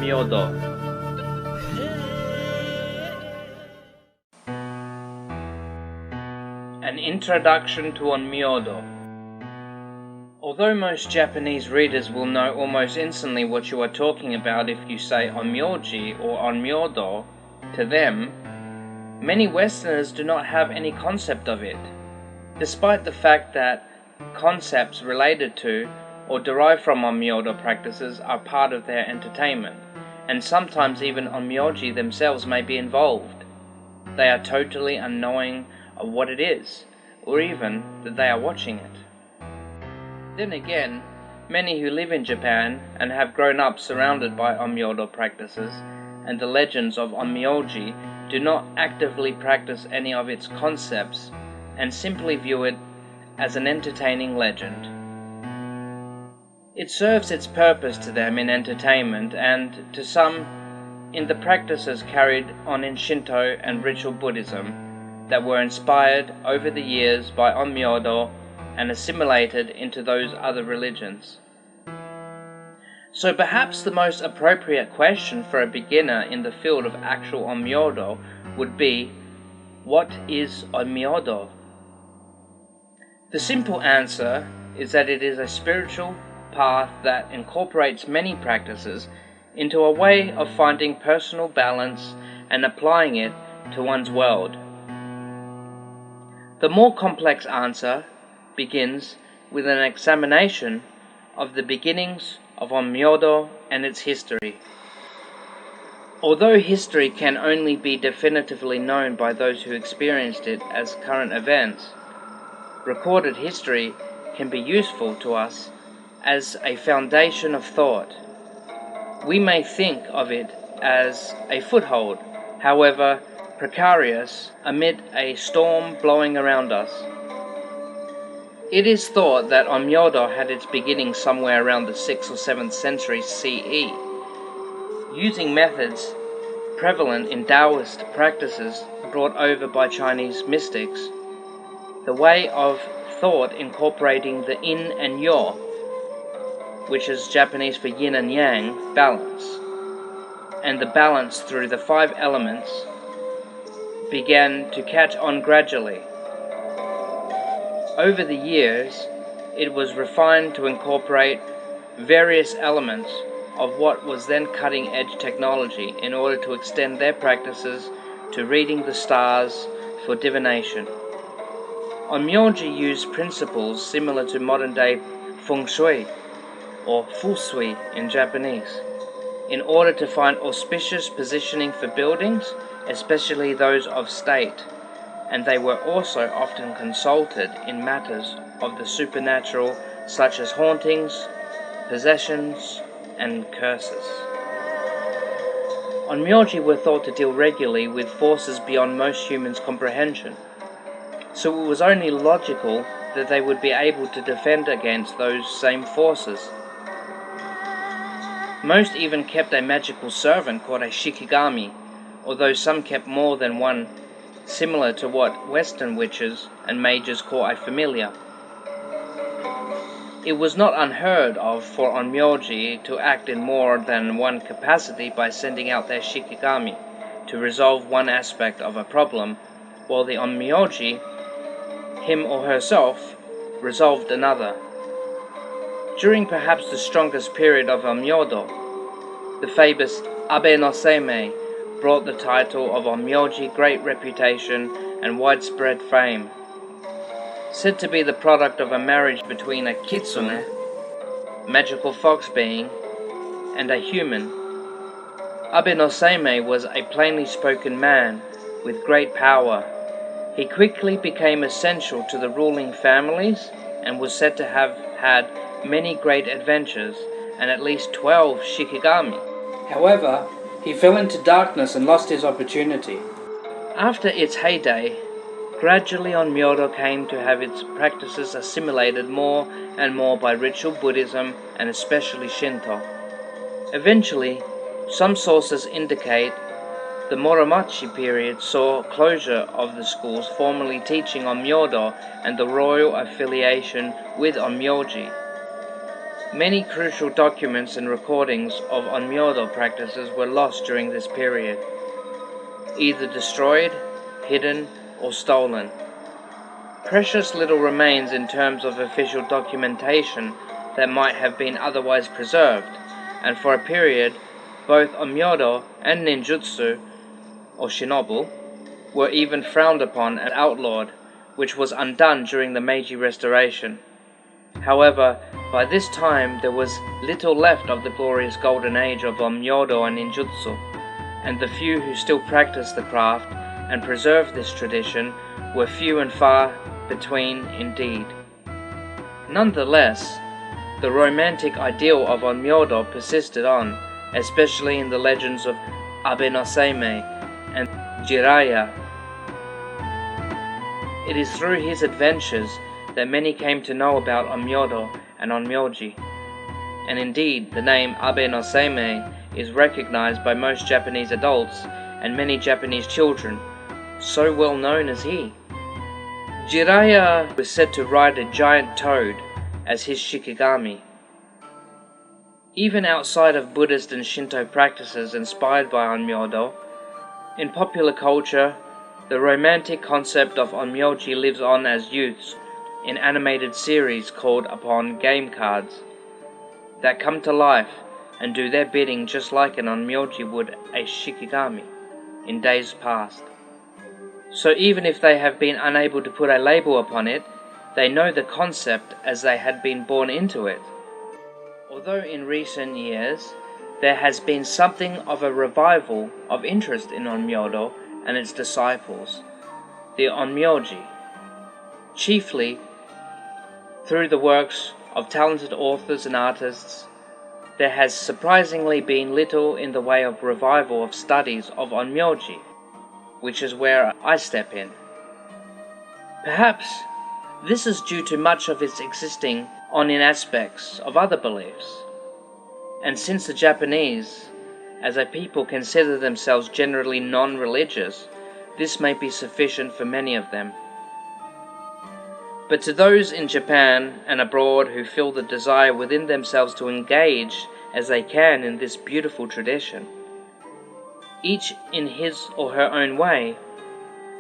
Onmyodo. An introduction to Onmyodo. Although most Japanese readers will know almost instantly what you are talking about if you say Onmyoji or Onmyodo to them, many Westerners do not have any concept of it, despite the fact that concepts related to or derived from Onmyodo practices are part of their entertainment, and sometimes even Onmyoji themselves may be involved. They are totally unknowing of what it is, or even that they are watching it. Then again, many who live in Japan and have grown up surrounded by Onmyodo practices and the legends of Onmyoji do not actively practice any of its concepts and simply view it as an entertaining legend. It serves its purpose to them in entertainment and, to some, in the practices carried on in Shinto and ritual Buddhism that were inspired over the years by Onmyodo and assimilated into those other religions. So perhaps the most appropriate question for a beginner in the field of actual Onmyodo would be, what is Onmyodo? The simple answer is that it is a spiritual path that incorporates many practices into a way of finding personal balance and applying it to one's world. The more complex answer begins with an examination of the beginnings of Onmyodo and its history. Although history can only be definitively known by those who experienced it as current events, recorded history can be useful to us as a foundation of thought. We may think of it as a foothold, however precarious, amid a storm blowing around us. It is thought that Onmyodo had its beginning somewhere around the 6th or 7th century CE, using methods prevalent in Taoist practices brought over by Chinese mystics, the way of thought incorporating the yin and yo, which is Japanese for yin and yang, balance, and the balance through the 5 elements began to catch on gradually. Over the years, it was refined to incorporate various elements of what was then cutting-edge technology in order to extend their practices to reading the stars for divination. Onmyoji used principles similar to modern-day feng shui, or fusui in Japanese, in order to find auspicious positioning for buildings, especially those of state, and they were also often consulted in matters of the supernatural such as hauntings, possessions, and curses. Onmyoji were thought to deal regularly with forces beyond most humans' comprehension, so it was only logical that they would be able to defend against those same forces. Most even kept a magical servant called a shikigami, although some kept more than one, similar to what Western witches and mages call a familiar. It was not unheard of for Onmyoji to act in more than one capacity by sending out their shikigami to resolve one aspect of a problem, while the Onmyoji, him or herself, resolved another. During perhaps the strongest period of Onmyodo, the famous Abe no Seimei brought the title of Onmyoji great reputation and widespread fame. Said to be the product of a marriage between a kitsune, magical fox being, and a human, Abe no Seimei was a plainly spoken man with great power. He quickly became essential to the ruling families and was said to have had many great adventures and at least 12 shikigami. However, he fell into darkness and lost his opportunity. After its heyday, gradually Onmyodo came to have its practices assimilated more and more by ritual Buddhism and especially Shinto. Eventually, some sources indicate the Muromachi period saw closure of the schools formerly teaching Onmyodo and the royal affiliation with Onmyoji. Many crucial documents and recordings of Onmyodo practices were lost during this period, either destroyed, hidden, or stolen. Precious little remains in terms of official documentation that might have been otherwise preserved, and for a period, both Onmyodo and ninjutsu, or shinobu, were even frowned upon and outlawed, which was undone during the Meiji Restoration. However, by this time there was little left of the glorious golden age of Onmyodo and ninjutsu, and the few who still practiced the craft and preserved this tradition were few and far between indeed. Nonetheless, the romantic ideal of Onmyodo persisted on, especially in the legends of Abe no Seimei and Jiraiya. It is through his adventures that many came to know about Onmyodo and Onmyoji, and indeed the name Abe no Seimei is recognized by most Japanese adults and many Japanese children, so well known is he. Jiraiya was said to ride a giant toad as his shikigami. Even outside of Buddhist and Shinto practices inspired by Onmyodo, in popular culture, the romantic concept of Onmyoji lives on as youths in animated series called upon game cards that come to life and do their bidding just like an Onmyoji would a shikigami in days past. So even if they have been unable to put a label upon it, they know the concept as they had been born into it. Although in recent years there has been something of a revival of interest in Onmyodo and its disciples, the Onmyoji, chiefly through the works of talented authors and artists, there has surprisingly been little in the way of revival of studies of Onmyoji, which is where I step in. Perhaps this is due to much of its existing on in aspects of other beliefs, and since the Japanese, as a people, consider themselves generally non-religious, this may be sufficient for many of them. But to those in Japan and abroad who feel the desire within themselves to engage as they can in this beautiful tradition, each in his or her own way,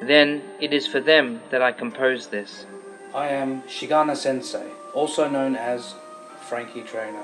then it is for them that I compose this. I am Shigana Sensei, also known as Frankie Traino.